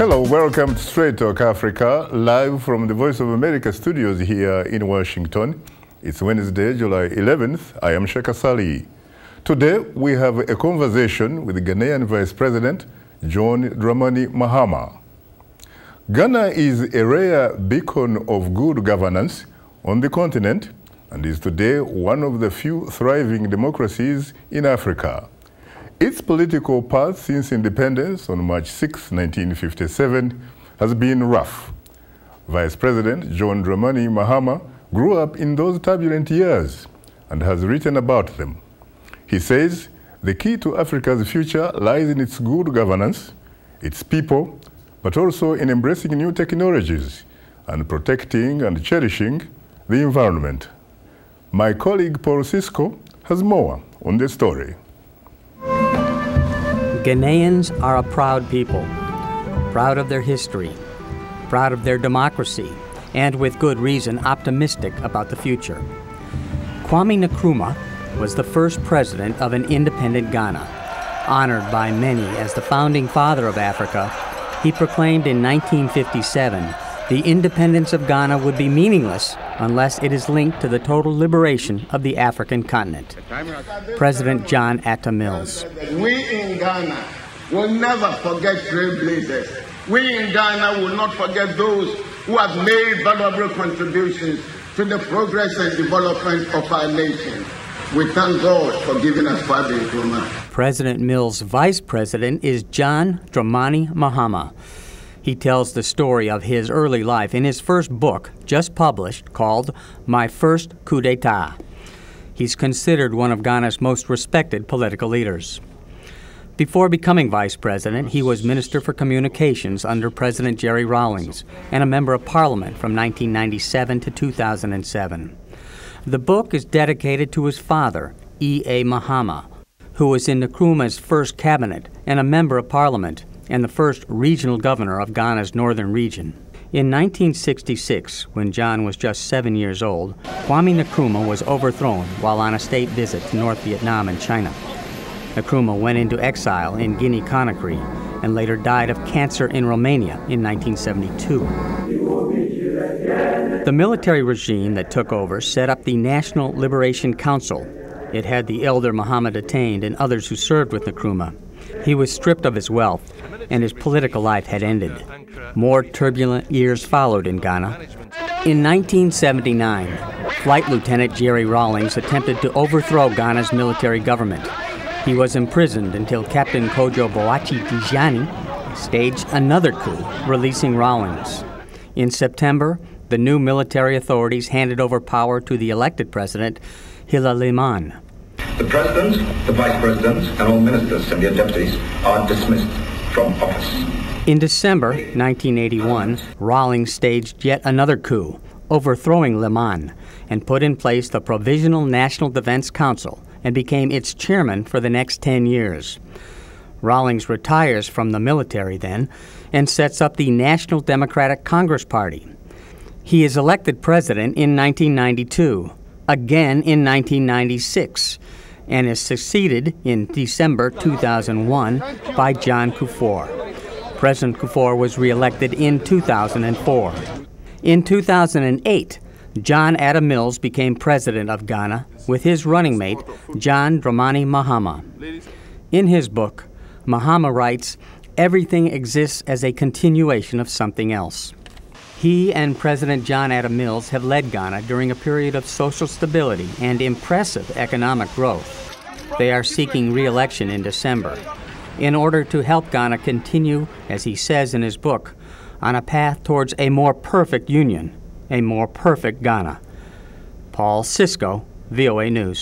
Hello, welcome to Straight Talk Africa, live from the Voice of America studios here in Washington. It's Wednesday, July 11th. I am Shaka Ssali. Today, we have a conversation with the Ghanaian Vice President, John Dramani Mahama. Ghana is a rare beacon of good governance on the continent and is today one of the few thriving democracies in Africa. Its political path since independence on March 6, 1957 has been rough. Vice President John Dramani Mahama grew up in those turbulent years and has written about them. He says the key to Africa's future lies in its good governance, its people, but also in embracing new technologies and protecting and cherishing the environment. My colleague Paul Cisco has more on the story. Ghanaians are a proud people, proud of their history, proud of their democracy, and with good reason optimistic about the future. Kwame Nkrumah was the first president of an independent Ghana. Honored by many as the founding father of Africa, he proclaimed in 1957 the independence of Ghana would be meaningless unless it is linked to the total liberation of the African continent. President John Atta Mills. We in Ghana will never forget trailblazers. We in Ghana will not forget those who have made valuable contributions to the progress and development of our nation. We thank God for giving us Kwame Nkrumah. President Mills' vice president is John Dramani Mahama. He tells the story of his early life in his first book, just published, called My First Coup D'Etat. He's considered one of Ghana's most respected political leaders. Before becoming vice president, he was Minister for Communications under President Jerry Rawlings and a member of Parliament from 1997 to 2007. The book is dedicated to his father, E.A. Mahama, who was in Nkrumah's first cabinet and a member of Parliament and the first regional governor of Ghana's northern region. In 1966, when John was just 7 years old, Kwame Nkrumah was overthrown while on a state visit to North Vietnam and China. Nkrumah went into exile in Guinea-Conakry and later died of cancer in Romania in 1972. The military regime that took over set up the National Liberation Council. It had the elder Mahama detained and others who served with Nkrumah. He was stripped of his wealth, and his political life had ended. More turbulent years followed in Ghana. In 1979, Flight Lieutenant Jerry Rawlings attempted to overthrow Ghana's military government. He was imprisoned until Captain Kojo Boachi Tijani staged another coup, releasing Rawlings. In September, the new military authorities handed over power to the elected president, Hila Liman. The President, the Vice President, and all ministers and their deputies are dismissed from office. In December 1981, Rawlings staged yet another coup, overthrowing Liman, and put in place the Provisional National Defense Council and became its chairman for the next 10 years. Rawlings retires from the military then and sets up the National Democratic Congress Party. He is elected president in 1992, again in 1996, and is succeeded in December 2001 by John Kufuor. President Kufuor was reelected in 2004. In 2008, John Atta Mills became president of Ghana with his running mate, John Dramani Mahama. In his book, Mahama writes, "Everything exists as a continuation of something else." He and President John Atta Mills have led Ghana during a period of social stability and impressive economic growth. They are seeking re-election in December in order to help Ghana continue, as he says in his book, on a path towards a more perfect union, a more perfect Ghana. Paul Cisco, VOA News.